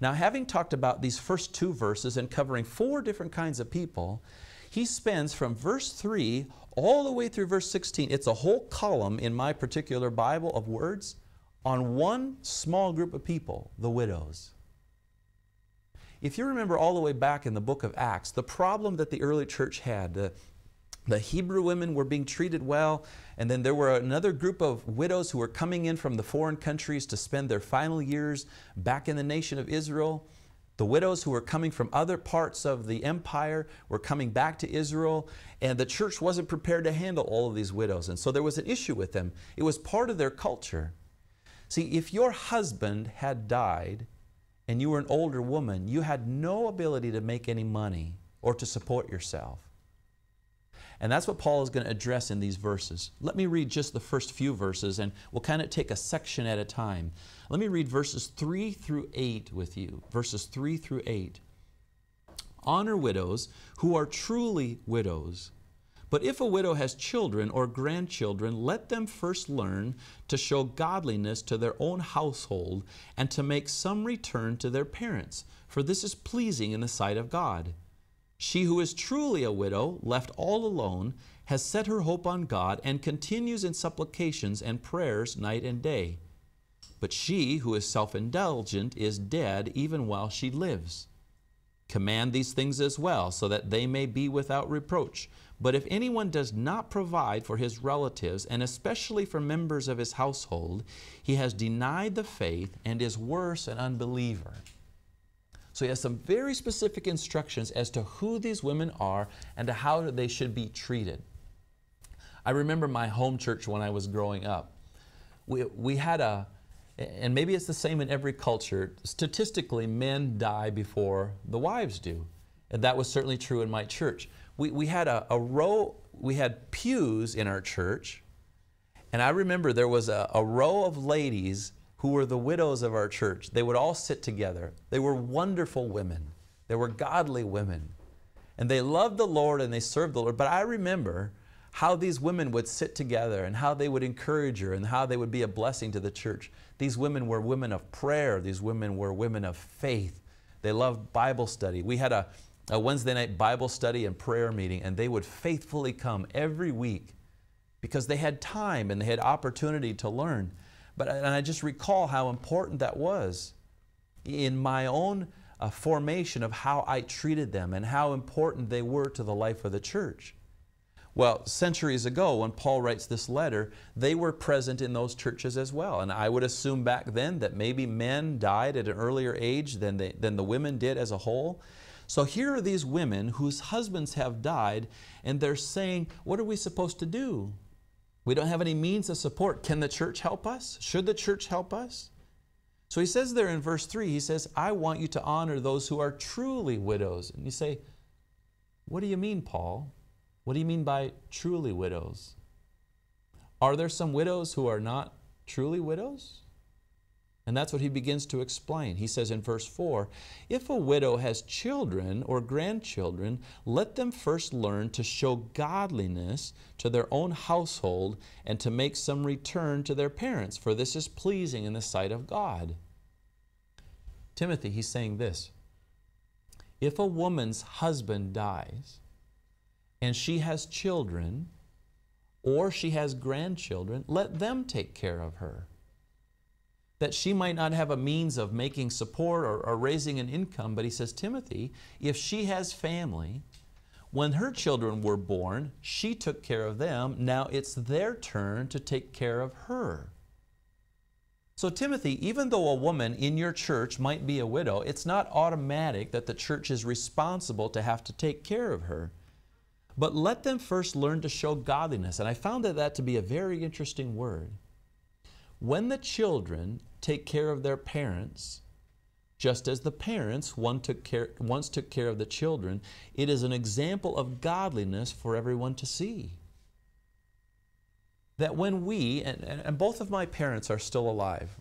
Now, having talked about these first 2 verses and covering 4 different kinds of people, he spends from verse 3 all the way through verse 16. It's a whole column in my particular Bible of words on one small group of people, the widows. If you remember all the way back in the book of Acts, the problem that the early church had, the Hebrew women were being treated well, and then there were another group of widows who were coming in from the foreign countries to spend their final years back in the nation of Israel. The widows who were coming from other parts of the empire were coming back to Israel, and the church wasn't prepared to handle all of these widows, and so there was an issue with them. It was part of their culture. See, if your husband had died and you were an older woman, you had no ability to make any money or to support yourself. And that's what Paul is going to address in these verses. Let me read just the first few verses, and we'll kind of take a section at a time. Let me read verses 3 through 8 with you. Verses 3 through 8. Honor widows who are truly widows. But if a widow has children or grandchildren, let them first learn to show godliness to their own household and to make some return to their parents, for this is pleasing in the sight of God. She who is truly a widow, left all alone, has set her hope on God and continues in supplications and prayers night and day. But she who is self-indulgent is dead even while she lives. Command these things as well, so that they may be without reproach. But if anyone does not provide for his relatives, and especially for members of his household, he has denied the faith and is worse, an unbeliever. So he has some very specific instructions as to who these women are and to how they should be treated. I remember my home church when I was growing up. We had and maybe it's the same in every culture, statistically men die before the wives do. And that was certainly true in my church. We had a row, we had pews in our church, and I remember there was a row of ladies who were the widows of our church. They would all sit together. They were wonderful women. They were godly women. And they loved the Lord and they served the Lord. But I remember how these women would sit together and how they would encourage her and how they would be a blessing to the church. These women were women of prayer. These women were women of faith. They loved Bible study. We had a Wednesday night Bible study and prayer meeting, and they would faithfully come every week because they had time and they had opportunity to learn. And I just recall how important that was in my own formation of how I treated them and how important they were to the life of the church. Well, centuries ago, when Paul writes this letter, they were present in those churches as well. And I would assume back then that maybe men died at an earlier age than the women did as a whole. So here are these women whose husbands have died, and they're saying, what are we supposed to do? We don't have any means of support. Can the church help us? Should the church help us? So he says there in verse 3, he says, I want you to honor those who are truly widows. And you say, what do you mean, Paul? What do you mean by truly widows? Are there some widows who are not truly widows? And that's what he begins to explain. He says in verse 4, if a widow has children or grandchildren, let them first learn to show godliness to their own household and to make some return to their parents, for this is pleasing in the sight of God. Timothy, he's saying this. If a woman's husband dies and she has children or she has grandchildren, let them take care of her. That she might not have a means of making support or raising an income. But he says, Timothy, if she has family, when her children were born, she took care of them. Now it's their turn to take care of her. So Timothy, even though a woman in your church might be a widow, it's not automatic that the church is responsible to have to take care of her. But let them first learn to show godliness. And I found that to be a very interesting word. When the children take care of their parents, just as the parents once took care of the children, it is an example of godliness for everyone to see. That when we, and both of my parents are still alive,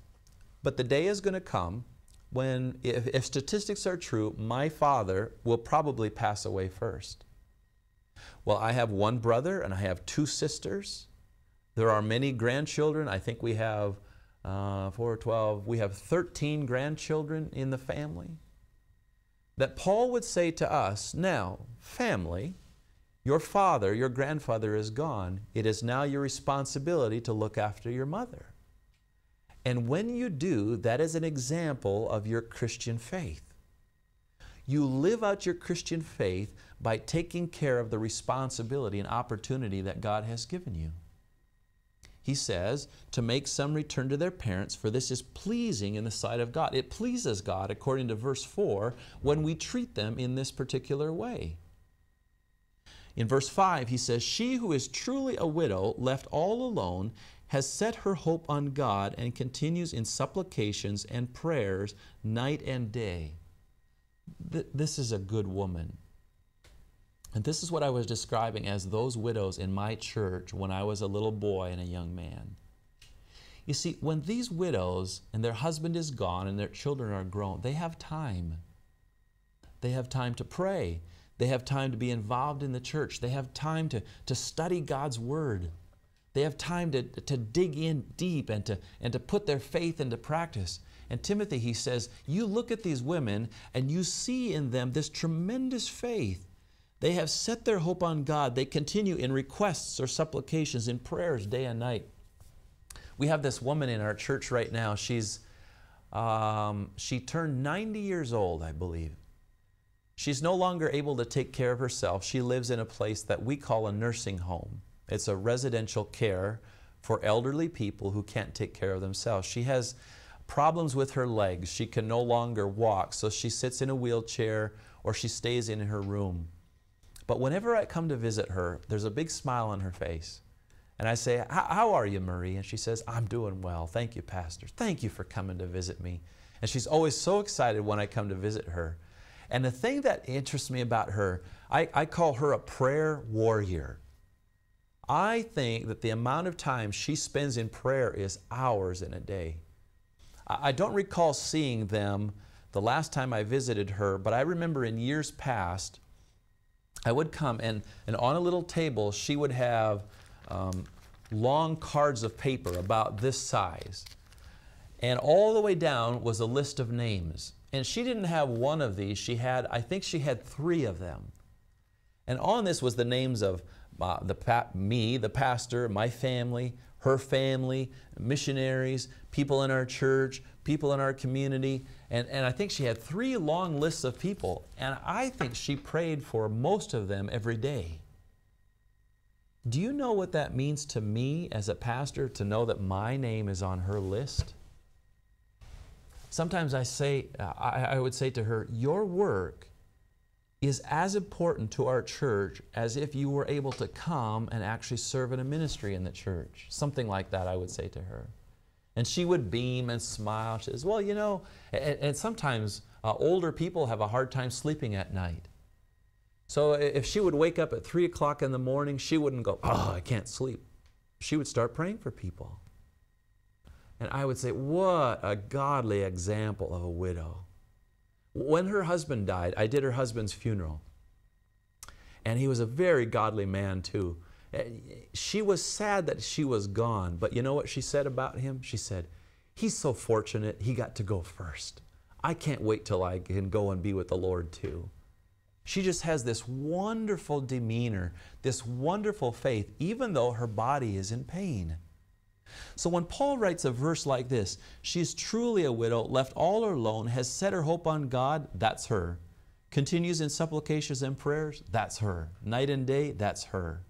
but the day is going to come when, if statistics are true, my father will probably pass away first. Well, I have one brother and I have 2 sisters. There are many grandchildren. I think we have 4, 12, we have 13 grandchildren in the family. That Paul would say to us, now, family, your father, your grandfather is gone. It is now your responsibility to look after your mother. And when you do, that is an example of your Christian faith. You live out your Christian faith by taking care of the responsibility and opportunity that God has given you. He says to make some return to their parents, for this is pleasing in the sight of God. It pleases God, according to verse 4, when we treat them in this particular way. In verse 5, he says, she who is truly a widow, left all alone, has set her hope on God and continues in supplications and prayers night and day. This is a good woman. And this is what I was describing as those widows in my church when I was a little boy and a young man. You see, when these widows and their husband is gone and their children are grown, they have time. They have time to pray. They have time to be involved in the church. They have time to study God's Word. They have time to dig in deep and to put their faith into practice. And Timothy, he says, you look at these women and you see in them this tremendous faith. They have set their hope on God. They continue in requests or supplications, in prayers day and night. We have this woman in our church right now. She turned 90 years old, I believe. She's no longer able to take care of herself. She lives in a place that we call a nursing home. It's a residential care for elderly people who can't take care of themselves. She has problems with her legs. She can no longer walk, so she sits in a wheelchair or she stays in her room. But whenever I come to visit her, there's a big smile on her face. And I say, how are you, Marie? And she says, I'm doing well. Thank you, Pastor. Thank you for coming to visit me. And she's always so excited when I come to visit her. And the thing that interests me about her, I call her a prayer warrior. I think that the amount of time she spends in prayer is hours in a day. I don't recall seeing them the last time I visited her, but I remember in years past, I would come and on a little table, she would have long cards of paper about this size. And all the way down was a list of names. And she didn't have one of these. I think she had 3 of them. And on this was the names of me, the pastor, my family, her family, missionaries, people in our church, people in our community. And I think she had 3 long lists of people. And I think she prayed for most of them every day. Do you know what that means to me as a pastor to know that my name is on her list? Sometimes I would say to her, your work is as important to our church as if you were able to come and actually serve in a ministry in the church. Something like that I would say to her. And she would beam and smile. She says, well, you know, and sometimes older people have a hard time sleeping at night. So if she would wake up at 3 o'clock in the morning, she wouldn't go, oh, I can't sleep. She would start praying for people. And I would say, what a godly example of a widow. When her husband died, I did her husband's funeral. And he was a very godly man too. She was sad that she was gone, but you know what she said about him? She said, he's so fortunate he got to go first. I can't wait till I can go and be with the Lord too. She just has this wonderful demeanor, this wonderful faith, even though her body is in pain. So when Paul writes a verse like this, she is truly a widow, left all alone, has set her hope on God, that's her. Continues in supplications and prayers, that's her. Night and day, that's her.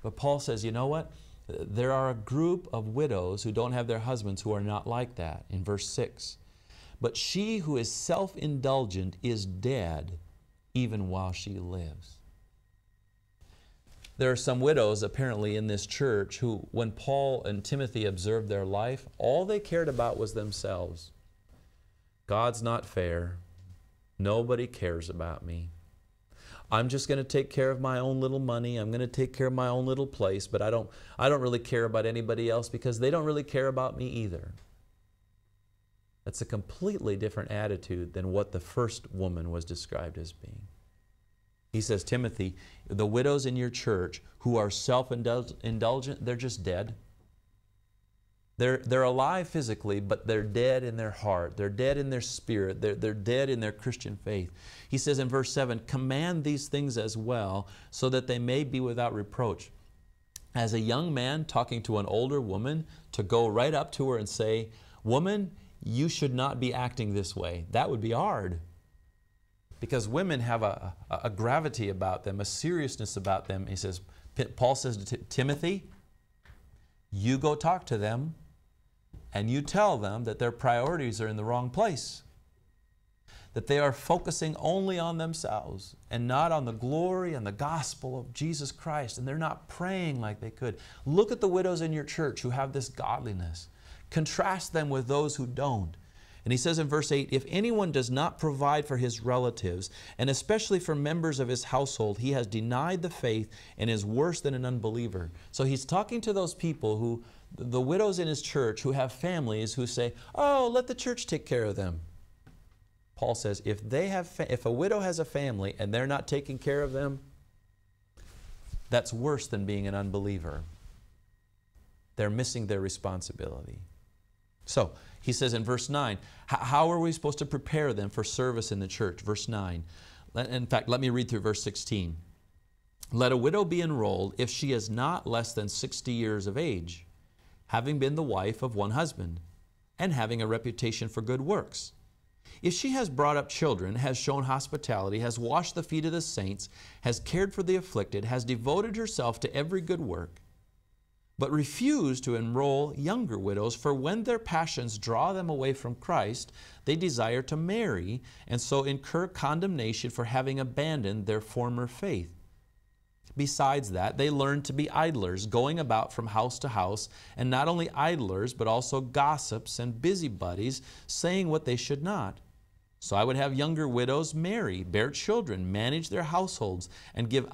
But Paul says, you know what? There are a group of widows who don't have their husbands who are not like that, in verse 6. But she who is self-indulgent is dead even while she lives. There are some widows apparently in this church who, when Paul and Timothy observed their life, all they cared about was themselves. God's not fair. Nobody cares about me. I'm just going to take care of my own little money. I'm going to take care of my own little place, but I don't really care about anybody else because they don't really care about me either. That's a completely different attitude than what the first woman was described as being. He says, Timothy, the widows in your church who are self-indulgent, they're just dead. They're alive physically, but they're dead in their heart. They're dead in their spirit. They're dead in their Christian faith. He says in verse 7, command these things as well, so that they may be without reproach. As a young man talking to an older woman, to go right up to her and say, woman, you should not be acting this way. That would be hard. Because women have a gravity about them, a seriousness about them. He says, Paul says to Timothy, you go talk to them and you tell them that their priorities are in the wrong place. That they are focusing only on themselves and not on the glory and the gospel of Jesus Christ. And they're not praying like they could. Look at the widows in your church who have this godliness. Contrast them with those who don't. And he says in verse 8, if anyone does not provide for his relatives, and especially for members of his household, he has denied the faith and is worse than an unbeliever. So he's talking to those people who, the widows in his church who have families who say, oh, let the church take care of them. Paul says, if a widow has a family and they're not taking care of them, that's worse than being an unbeliever. They're missing their responsibility. So, he says in verse 9, how are we supposed to prepare them for service in the church? Verse 9. In fact, let me read through verse 16. Let a widow be enrolled if she is not less than 60 years of age, having been the wife of one husband, and having a reputation for good works. If she has brought up children, has shown hospitality, has washed the feet of the saints, has cared for the afflicted, has devoted herself to every good work, but refuse to enroll younger widows, for when their passions draw them away from Christ, they desire to marry, and so incur condemnation for having abandoned their former faith. Besides that, they learn to be idlers, going about from house to house, and not only idlers, but also gossips and busybodies, saying what they should not. So I would have younger widows marry, bear children, manage their households, and give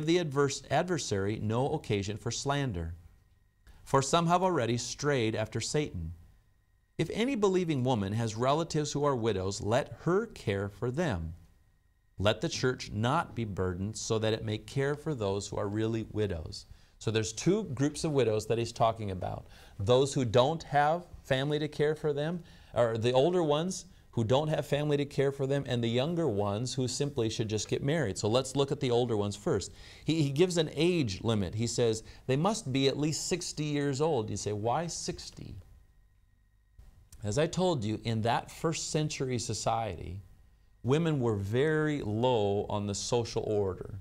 the adversary no occasion for slander. For some have already strayed after Satan. If any believing woman has relatives who are widows, let her care for them. Let the church not be burdened, so that it may care for those who are really widows. So there's two groups of widows that he's talking about. Those who don't have family to care for them, or the older ones who don't have family to care for them, and the younger ones who simply should just get married. So let's look at the older ones first. He gives an age limit. He says they must be at least 60 years old. You say, why 60? As I told you, in that first century society, women were very low on the social order.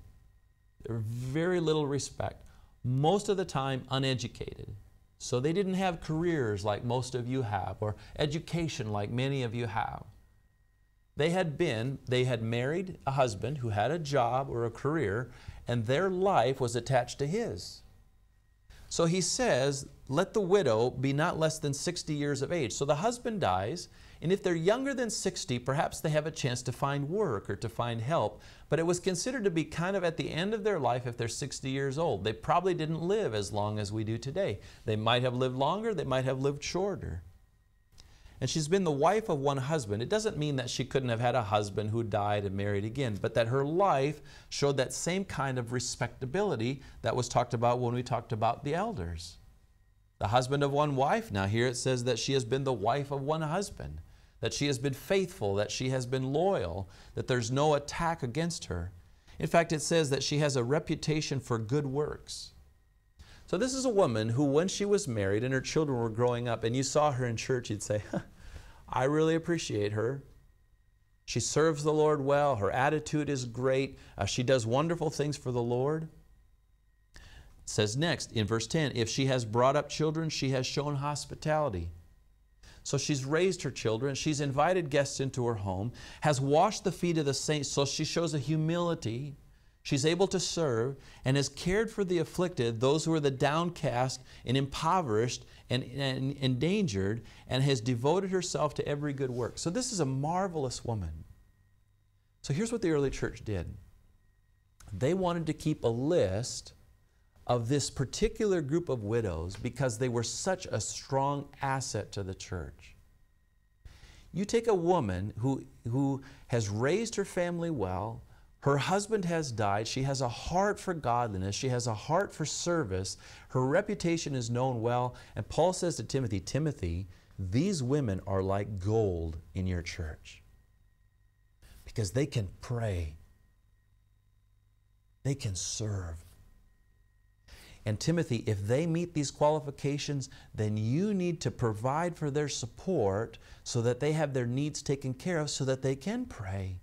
There was very little respect. Most of the time uneducated. So they didn't have careers like most of you have, or education like many of you have. They had married a husband who had a job or a career, and their life was attached to his. So he says, let the widow be not less than 60 years of age. So the husband dies, and if they're younger than 60, perhaps they have a chance to find work or to find help. But it was considered to be kind of at the end of their life if they're 60 years old. They probably didn't live as long as we do today. They might have lived longer, they might have lived shorter. And she's been the wife of one husband. It doesn't mean that she couldn't have had a husband who died and married again, but that her life showed that same kind of respectability that was talked about when we talked about the elders. The husband of one wife, now here it says that she has been the wife of one husband, that she has been faithful, that she has been loyal, that there's no attack against her. In fact, it says that she has a reputation for good works. So this is a woman who, when she was married and her children were growing up, and you saw her in church, you'd say, I really appreciate her. She serves the Lord well. Her attitude is great. She does wonderful things for the Lord. It says next in verse 10, if she has brought up children, she has shown hospitality. So she's raised her children, she's invited guests into her home, has washed the feet of the saints, so she shows a humility. She's able to serve and has cared for the afflicted, those who are the downcast and impoverished and endangered, and has devoted herself to every good work. So this is a marvelous woman. So here's what the early church did. They wanted to keep a list of this particular group of widows because they were such a strong asset to the church. You take a woman who has raised her family well, Her husband has died. She has a heart for godliness. She has a heart for service. Her reputation is known well. And Paul says to Timothy, Timothy, these women are like gold in your church because they can pray. They can serve. And Timothy, if they meet these qualifications, then you need to provide for their support so that they have their needs taken care of so that they can pray.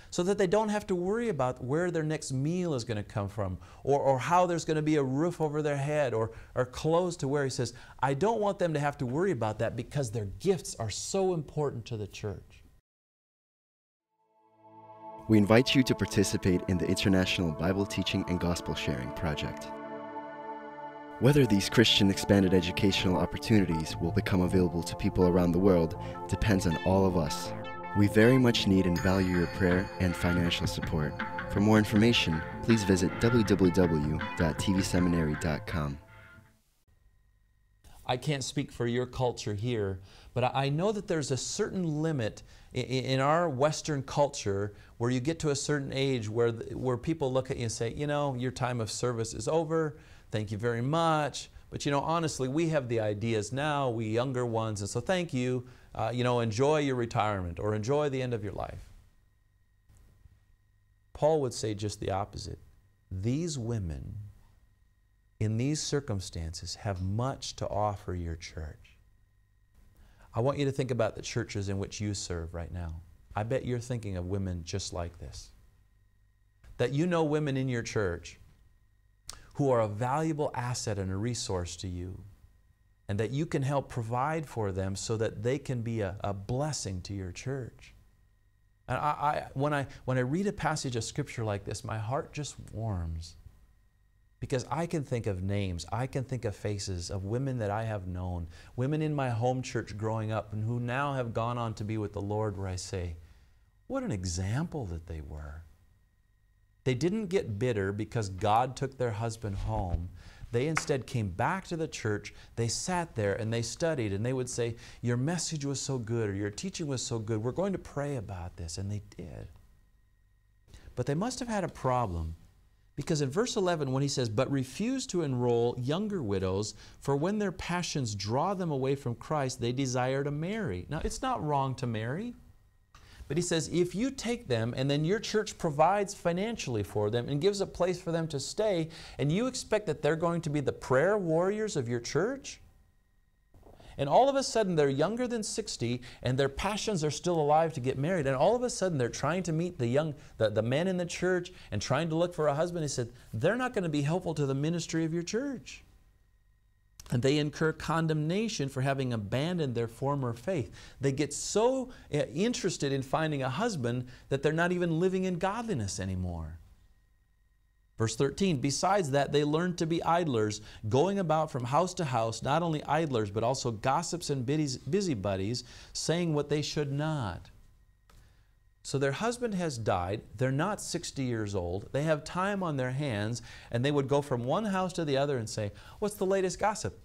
So that they don't have to worry about where their next meal is going to come from or how there's going to be a roof over their head or clothes to wear. He says, I don't want them to have to worry about that because their gifts are so important to the church. We invite you to participate in the International Bible Teaching and Gospel Sharing Project. Whether these Christian expanded educational opportunities will become available to people around the world depends on all of us. We very much need and value your prayer and financial support. For more information, please visit www.tvseminary.com. I can't speak for your culture here, but I know that there's a certain limit in our Western culture where you get to a certain age where people look at you and say, you know, your time of service is over. Thank you very much. But you know, honestly, we have the ideas now, we younger ones, and so thank you. You know, enjoy your retirement or enjoy the end of your life. Paul would say just the opposite. These women, in these circumstances, have much to offer your church. I want you to think about the churches in which you serve right now. I bet you're thinking of women just like this. That you know women in your church who are a valuable asset and a resource to you, and that you can help provide for them so that they can be a blessing to your church. And when I read a passage of Scripture like this, my heart just warms. Because I can think of names, I can think of faces of women that I have known, women in my home church growing up and who now have gone on to be with the Lord, where I say, what an example that they were. They didn't get bitter because God took their husband home. They instead came back to the church, they sat there and they studied, and they would say, your message was so good, or your teaching was so good, we're going to pray about this, and they did. But they must have had a problem, because in verse 11 when he says, but refuse to enroll younger widows, for when their passions draw them away from Christ, they desire to marry. Now, it's not wrong to marry. But he says, if you take them and then your church provides financially for them and gives a place for them to stay, and you expect that they're going to be the prayer warriors of your church, and all of a sudden they're younger than 60 and their passions are still alive to get married, and all of a sudden they're trying to meet the men in the church and trying to look for a husband, he said, they're not going to be helpful to the ministry of your church. And they incur condemnation for having abandoned their former faith. They get so interested in finding a husband that they're not even living in godliness anymore. Verse 13, besides that, they learn to be idlers, going about from house to house, not only idlers, but also gossips and busybodies, saying what they should not. So their husband has died, they're not 60 years old, they have time on their hands, and they would go from one house to the other and say, what's the latest gossip?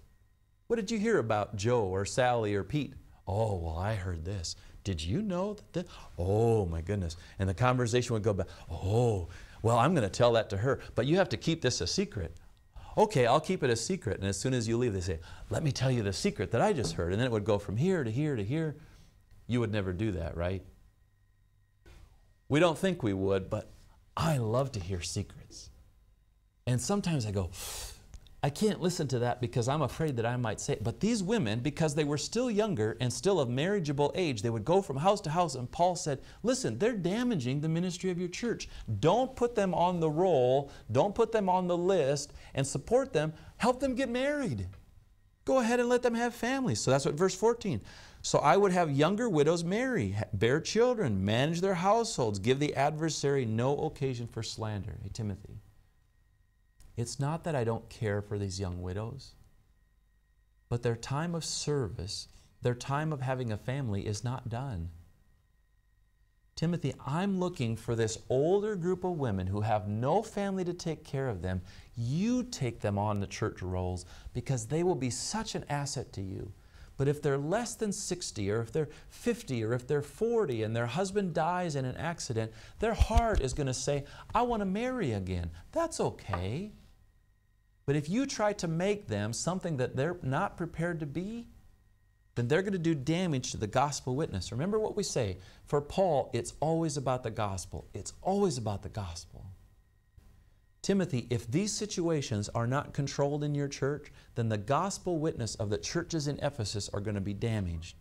What did you hear about Joe or Sally or Pete? Oh, well, I heard this. Did you know that? Oh, my goodness. And the conversation would go back, oh, well, I'm going to tell that to her, but you have to keep this a secret. Okay, I'll keep it a secret. And as soon as you leave, they say, let me tell you the secret that I just heard. And then it would go from here to here to here. You would never do that, right? We don't think we would, but I love to hear secrets. And sometimes I go, I can't listen to that because I'm afraid that I might say it. But these women, because they were still younger and still of marriageable age, they would go from house to house, and Paul said, listen, they're damaging the ministry of your church. Don't put them on the roll, don't put them on the list, and support them. Help them get married. Go ahead and let them have families. So that's what verse 14. So I would have younger widows marry, bear children, manage their households, give the adversary no occasion for slander. Hey, Timothy, it's not that I don't care for these young widows, but their time of service, their time of having a family is not done. Timothy, I'm looking for this older group of women who have no family to take care of them. You take them on the church rolls because they will be such an asset to you. But if they're less than 60, or if they're 50, or if they're 40, and their husband dies in an accident, their heart is going to say, I want to marry again. That's okay. But if you try to make them something that they're not prepared to be, then they're going to do damage to the gospel witness. Remember what we say. For Paul, it's always about the gospel. It's always about the gospel. Timothy, if these situations are not controlled in your church, then the gospel witness of the churches in Ephesus are going to be damaged.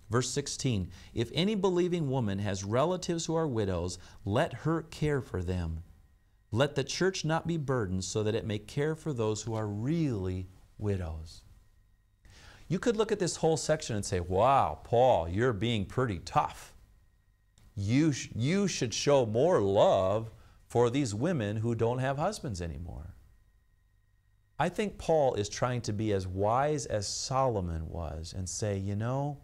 Verse 16, if any believing woman has relatives who are widows, let her care for them. Let the church not be burdened, so that it may care for those who are really widows. You could look at this whole section and say, wow, Paul, you're being pretty tough. You should show more love for these women who don't have husbands anymore. I think Paul is trying to be as wise as Solomon was and say, you know,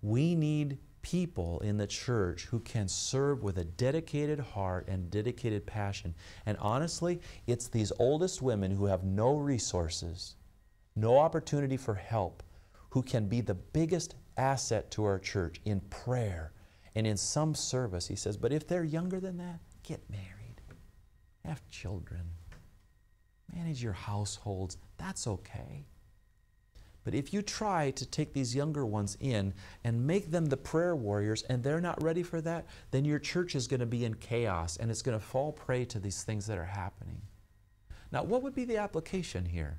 we need people in the church who can serve with a dedicated heart and dedicated passion. And honestly, it's these oldest women who have no resources, no opportunity for help, who can be the biggest asset to our church in prayer and in some service. He says, but if they're younger than that, get married, have children, manage your households. That's okay. But if you try to take these younger ones in and make them the prayer warriors and they're not ready for that, then your church is going to be in chaos and it's going to fall prey to these things that are happening. Now, what would be the application here?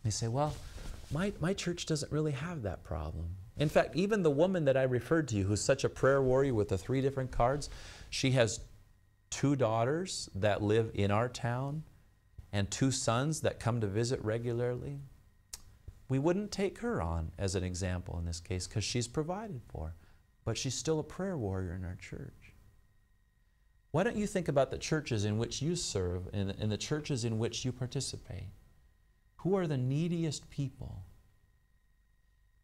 They say, well, my church doesn't really have that problem. In fact, even the woman that I referred to you, who's such a prayer warrior with the 3 different cards, she has 2 daughters that live in our town and 2 sons that come to visit regularly. We wouldn't take her on as an example in this case because she's provided for, but she's still a prayer warrior in our church. Why don't you think about the churches in which you serve and the churches in which you participate? Who are the neediest people?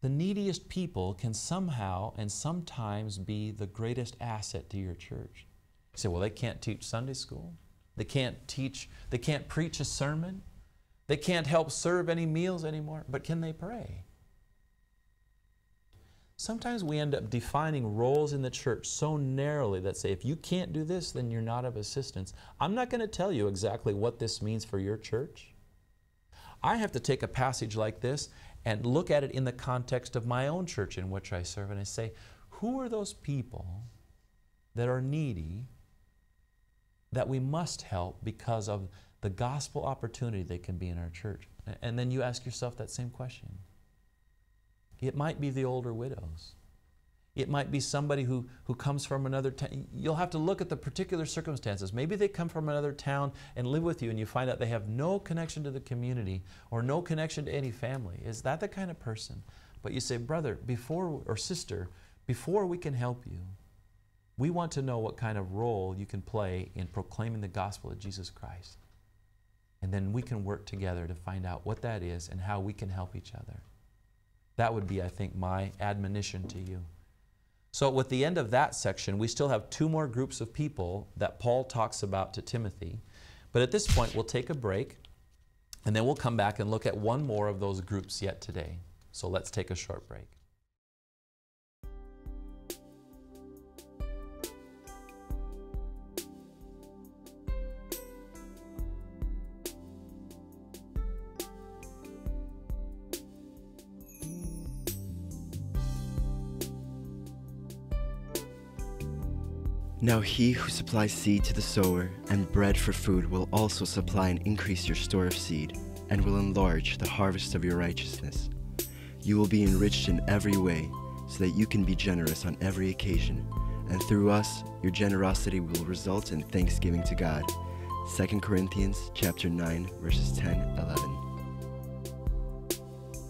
The neediest people can somehow and sometimes be the greatest asset to your church. You say, well, they can't teach Sunday school. They can't preach a sermon. They can't help serve any meals anymore. But can they pray? Sometimes we end up defining roles in the church so narrowly that say, if you can't do this, then you're not of assistance. I'm not going to tell you exactly what this means for your church. I have to take a passage like this and look at it in the context of my own church in which I serve, and I say, who are those people that are needy that we must help because of the gospel opportunity they can be in our church? And then you ask yourself that same question. It might be the older widows. It might be somebody who comes from another town. You'll have to look at the particular circumstances. Maybe they come from another town and live with you and you find out they have no connection to the community or no connection to any family. Is that the kind of person? But you say, brother, or sister, before we can help you, we want to know what kind of role you can play in proclaiming the gospel of Jesus Christ. And then we can work together to find out what that is and how we can help each other. That would be, I think, my admonition to you. So with the end of that section, we still have 2 more groups of people that Paul talks about to Timothy. But at this point, we'll take a break, and then we'll come back and look at 1 more of those groups yet today. So let's take a short break. Now he who supplies seed to the sower and bread for food will also supply and increase your store of seed, and will enlarge the harvest of your righteousness. You will be enriched in every way, so that you can be generous on every occasion, and through us, your generosity will result in thanksgiving to God. 2 Corinthians chapter 9, verses 10-11.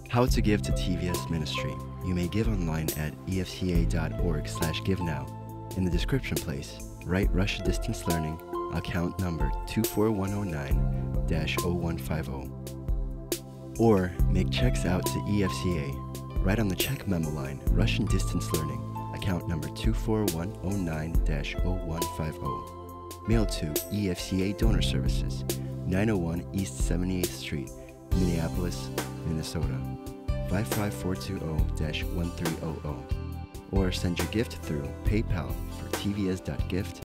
How to give to TVS Ministry. You may give online at efca.org/givenow. In the description place, write Russia Distance Learning, account number 24109-0150. Or make checks out to EFCA. Write on the check memo line, Russian Distance Learning, account number 24109-0150. Mail to EFCA Donor Services, 901 East 78th Street, Minneapolis, Minnesota 55420-1300, or send your gift through PayPal for tvs.gift